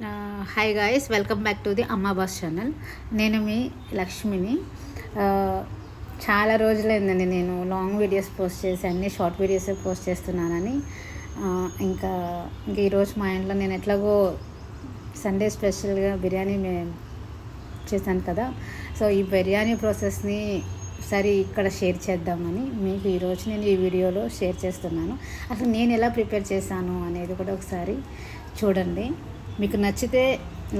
Hi guys, welcome back to the అమ్మా boss channel. నేను మీ లక్ష్మిని. చాలా రోజులైందండి నేను లాంగ్ వీడియోస్ పోస్ట్ చేసి అన్ని షార్ట్ వీడియోస్ పోస్ట్ చేస్తున్నానని. ఇంకా ఈరోజు మా ఇంట్లో నేను ఎట్లాగో సండే స్పెషల్గా బిర్యానీ చేశాను కదా. సో ఈ బిర్యానీ ప్రాసెస్ని ఒకసారి ఇక్కడ షేర్ చేద్దామని మీకు ఈరోజు నేను ఈ వీడియోలో షేర్ చేస్తున్నాను. అసలు నేను ఎలా ప్రిపేర్ చేశాను అనేది కూడా ఒకసారి చూడండి. మీకు నచ్చితే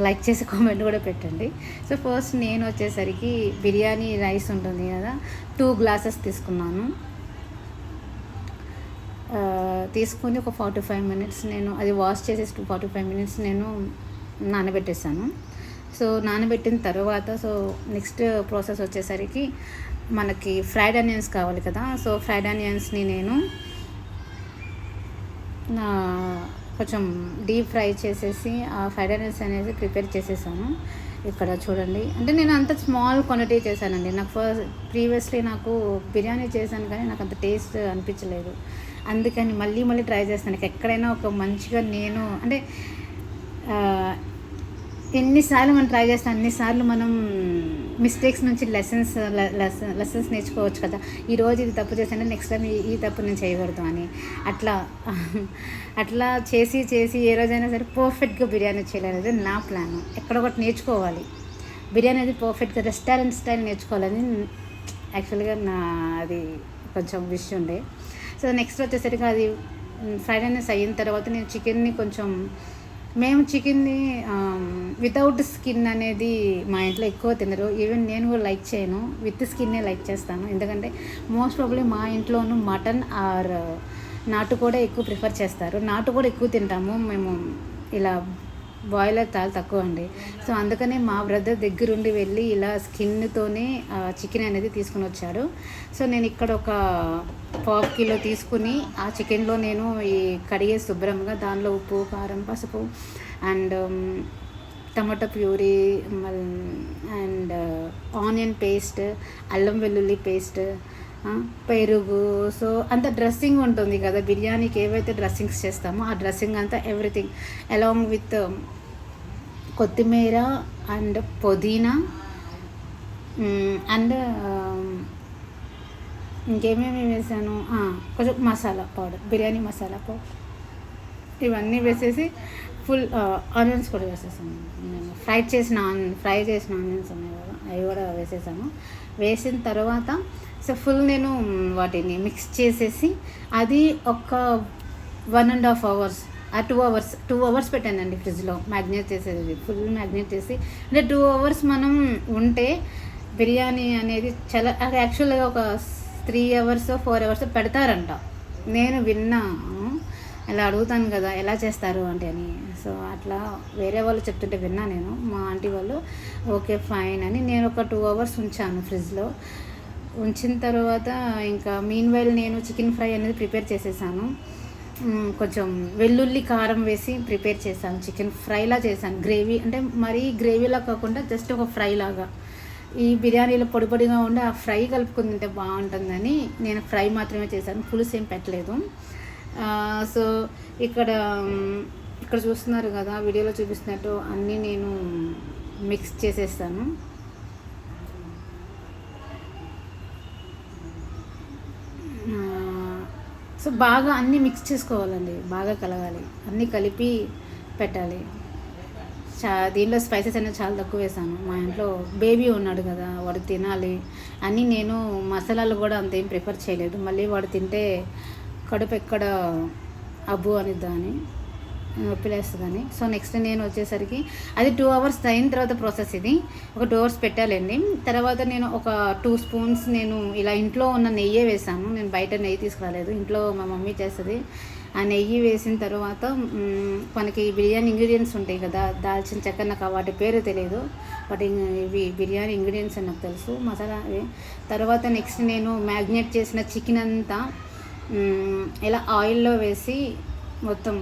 లైక్ చేసి కామెంట్ కూడా పెట్టండి. సో ఫస్ట్ నేను వచ్చేసరికి బిర్యానీ రైస్ ఉంటుంది కదా, 2 గ్లాసెస్ తీసుకున్నాను. తీసుకొని ఒక 45 మినిట్స్ నేను అది వాష్ చేసేసి 45 మినిట్స్ నేను నానబెట్టేసాను. సో నానబెట్టిన తర్వాత నెక్స్ట్ ప్రాసెస్ వచ్చేసరికి మనకి ఫ్రైడ్ ఆనియన్స్ కావాలి కదా. సో ఫ్రైడ్ ఆనియన్స్ని నేను కొంచెం డీప్ ఫ్రై చేసేసి ఆ ఫ్రైడ్ ఆనియన్స్ అనేది ప్రిపేర్ చేసేసాను. ఇక్కడ చూడండి, అంటే నేను అంత స్మాల్ క్వాంటిటీ చేశానండి. నాకు ప్రీవియస్లీ నాకు బిర్యానీ చేశాను కానీ నాకు అంత టేస్ట్ అనిపించలేదు. అందుకని మళ్ళీ ట్రై చేస్తాను. ఎక్కడైనా ఒక మంచిగా నేను అంటే ఎన్నిసార్లు మనం ట్రై చేస్తాం అన్నిసార్లు మనం మిస్టేక్స్ నుంచి లెసన్స్ నేర్చుకోవచ్చు కదా. ఈరోజు ఇది తప్పు చేశాను, నెక్స్ట్ టైం ఈ తప్పు నేను చేయకూడదు అని అట్లా చేసి ఏ రోజైనా సరే పర్ఫెక్ట్గా బిర్యానీ చేయాలనేది నా ప్లాన్. ఎక్కడొకటి నేర్చుకోవాలి బిర్యానీ అనేది పర్ఫెక్ట్గా రెస్టారెంట్ స్టైల్ నేర్చుకోవాలని యాక్చువల్గా నా అది కొంచెం విష్ ఉండే. సో నెక్స్ట్ వచ్చేసరికి అది ఫ్రైడ్ రైస్ అయిన తర్వాత నేను చికెన్ని మేము చికెన్ని వితౌట్ స్కిన్ అనేది మా ఇంట్లో ఎక్కువ తినరు. ఈవెన్ నేను కూడా లైక్ చేయను, విత్ స్కిన్నే లైక్ చేస్తాను. ఎందుకంటే మోస్ట్ ప్రాబ్లీ మా ఇంట్లోనూ మటన్ ఆర్ నాటు కూడా ఎక్కువ ప్రిఫర్ చేస్తారు. నాటు కూడా ఎక్కువ తింటాము మేము, ఇలా బాయిలర్ చాలా తక్కువ అండి. సో అందుకనే మా బ్రదర్ దగ్గరుండి వెళ్ళి ఇలా స్కిన్తోనే చికెన్ అనేది తీసుకుని వచ్చాడు. సో నేను ఇక్కడ ఒక 1/2 కిలో తీసుకుని ఆ చికెన్లో నేను ఈ కడిగే శుభ్రంగా దానిలో ఉప్పు, కారం, పసుపు and tomato puree and onion paste, అల్లం వెల్లుల్లి పేస్ట్, పెరుగు, సో అంత డ్రెస్సింగ్ ఉంటుంది కదా బిర్యానీకి ఏవైతే డ్రెస్సింగ్స్ చేస్తామో ఆ డ్రెస్సింగ్ అంతా ఎవ్రీథింగ్ అలాంగ్ విత్ కొత్తిమీర అండ్ పుదీనా అండ్ ఇంకేమేమి వేసాను, కొంచెం మసాలా పౌడర్, బిర్యానీ మసాలా పౌడర్, ఇవన్నీ వేసేసి ఫుల్ ఆనియన్స్ కూడా వేసేసాను. నేను ఫ్రై చేసిన ఆనియన్స్ ఉన్నాయి కదా, అవి కూడా వేసేసాను. వేసిన తర్వాత సో ఫుల్ నేను వాటిని మిక్స్ చేసేసి అది ఒక 1.5 hours 2 hours పెట్టానండి ఫ్రిడ్జ్లో మ్యాగ్నేట్ చేసేది. ఫుల్ మ్యాగ్నేట్ చేసి అంటే 2 hours మనం ఉంటే బిర్యానీ అనేది చాలా అది యాక్చువల్గా ఒక 3 hours 4 hours పెడతారంట. నేను విన్నాను, ఇలా అడుగుతాను కదా ఎలా చేస్తారు అంటే అని. సో అట్లా వేరే వాళ్ళు చెప్తుంటే విన్నా నేను, మా ఆంటీ వాళ్ళు. ఓకే ఫైన్ అని నేను ఒక 2 hours ఉంచాను ఫ్రిడ్జ్లో. ఉంచిన తర్వాత ఇంకా మీన్వైల్ నేను చికెన్ ఫ్రై అనేది ప్రిపేర్ చేసేసాను. కొంచెం వెల్లుల్లి కారం వేసి ప్రిపేర్ చేశాను. చికెన్ ఫ్రైలా చేశాను, గ్రేవీ అంటే మరీ గ్రేవీలా కాకుండా జస్ట్ ఒక ఫ్రై లాగా. ఈ బిర్యానీలో పొడిగా ఉండి ఆ ఫ్రై కలుపుకుని తింటే బాగుంటుందని నేను ఫ్రై మాత్రమే చేశాను, పులుసు ఏం పెట్టలేదు. సో ఇక్కడ చూస్తున్నారు కదా వీడియోలో చూపిస్తున్నట్టు అన్నీ నేను మిక్స్ చేసేస్తాను. సో బాగా అన్నీ మిక్స్ చేసుకోవాలండి, బాగా కలగాలి, అన్నీ కలిపి పెట్టాలి. దీనిలో స్పైసెస్ అనేది చాలా తక్కువ వేసాను. మా ఇంట్లో బేబీ ఉన్నాడు కదా, వాడు తినాలి అని నేను మసాలాలు కూడా అంతేం ప్రిఫర్ చేయలేదు. మళ్ళీ వాడు తింటే కడుపు ఎక్కడ అబ్బు అనిద్దా అని నొప్పిలేస్తుందని. సో నెక్స్ట్ నేను వచ్చేసరికి అది 2 hours అయిన తర్వాత ప్రాసెస్. ఇది ఒక 2 hours పెట్టాలండి. తర్వాత నేను ఒక 2 spoons నేను ఇలా ఇంట్లో ఉన్న నెయ్యి వేసాను. నేను బయట నెయ్యి తీసుకురాలేదు, ఇంట్లో మా మమ్మీ చేస్తుంది. ఆ నెయ్యి వేసిన తర్వాత మనకి బిర్యానీ ఇంగ్రీడియంట్స్ ఉంటాయి కదా, దాల్చిన చెక్క, నాకు వాటి పేరు తెలియదు, బట్ ఇవి బిర్యానీ ఇంగ్రీడియంట్స్ అని నాకు తెలుసు, మసాలా అవి. తర్వాత నెక్స్ట్ నేను మ్యాగ్నేట్ చేసిన చికెన్ అంతా ఇలా ఆయిల్లో వేసి మొత్తం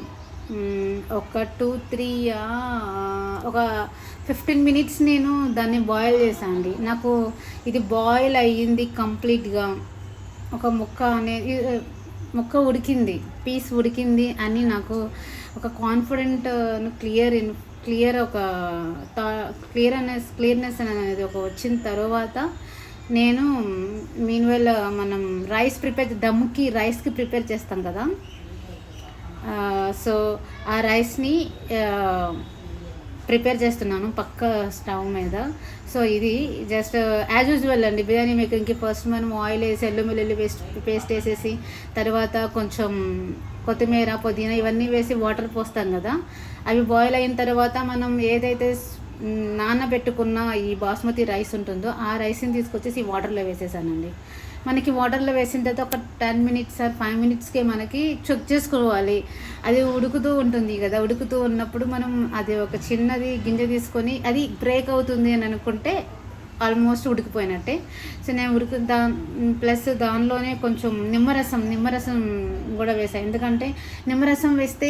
ఒక 2-3 ఒక 15 minutes నేను దాన్ని బాయిల్ చేశాను అండి. నాకు ఇది బాయిల్ అయ్యింది కంప్లీట్గా, ఒక ముక్క ఉడికింది, పీస్ ఉడికింది అని నాకు ఒక కాన్ఫిడెంట్ క్లియర్ క్లియర్నెస్ అనేది ఒక వచ్చిన తర్వాత నేను మీన్వెల్ మనం దమ్ముకి రైస్కి ప్రిపేర్ చేస్తాం కదా. సో ఆ రైస్ని ప్రిపేర్ చేస్తున్నాను పక్క స్టవ్ మీద. సో ఇది జస్ట్ యాజ్ యూజువల్ అండి, బిర్యానీ మేకింగ్కి ఫస్ట్ మనం ఆయిల్ వేసి అల్లం వెల్లుల్లి పేస్ట్ వేసేసి తర్వాత కొంచెం కొత్తిమీర పుదీనా ఇవన్నీ వేసి వాటర్ పోస్తాం కదా. అవి బాయిల్ అయిన తర్వాత మనం ఏదైతే నానబెట్టుకున్న ఈ బాస్మతి రైస్ ఉంటుందో ఆ రైస్ని తీసుకొచ్చేసి వాటర్లో వేసేసానండి. మనకి వాటర్లో వేసిన తర్వాత ఒక 10 మినిట్స్ ఆర్ 5 మినిట్స్కే మనకి చెక్ చేసుకోవాలి. అది ఉడుకుతూ ఉంటుంది కదా, ఉడుకుతూ ఉన్నప్పుడు మనం అది ఒక చిన్నది గింజ తీసుకొని అది బ్రేక్ అవుతుంది అని అనుకుంటే ఆల్మోస్ట్ ఉడికిపోయినట్టే. సో నేను ప్లస్ దానిలోనే కొంచెం నిమ్మరసం కూడా వేసాను. ఎందుకంటే నిమ్మరసం వేస్తే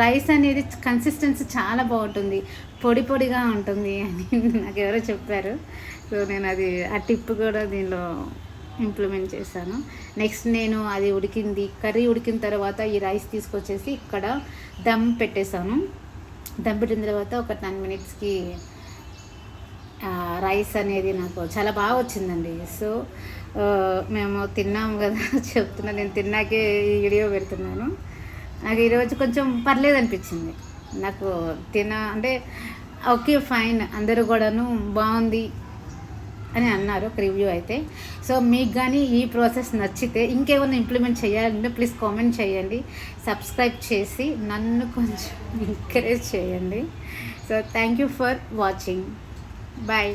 రైస్ అనేది కన్సిస్టెన్సీ చాలా బాగుంటుంది, పొడిగా ఉంటుంది అని నాకు ఎవరో చెప్పారు. సో నేను ఆ టిప్ కూడా దీనిలో ఇంప్లిమెంట్ చేశాను. నెక్స్ట్ నేను అది కర్రీ ఉడికిన తర్వాత ఈ రైస్ తీసుకొచ్చేసి ఇక్కడ దమ్ పెట్టేశాను. దమ్ పెట్టిన తర్వాత ఒక 10 మినిట్స్కి రైస్ అనేది నాకు చాలా బాగా వచ్చిందండి. సో మేము తిన్నాము కదా చెప్తున్నా, నేను తిన్నాకే ఈ వీడియో పెడుతున్నాను. నాకు ఈరోజు కొంచెం పర్లేదు అనిపించింది. నాకు అంటే ఓకే ఫైన్, అందరూ కూడాను బాగుంది అని అన్నారు ఒక రివ్యూ అయితే. సో మీకు కానీ ఈ ప్రాసెస్ నచ్చితే ఇంకేమైనా ఇంప్లిమెంట్ చేయాలంటే ప్లీజ్ కామెంట్ చేయండి, సబ్స్క్రైబ్ చేసి నన్ను కొంచెం ఎంకరేజ్ చేయండి. So thank you for watching. Bye.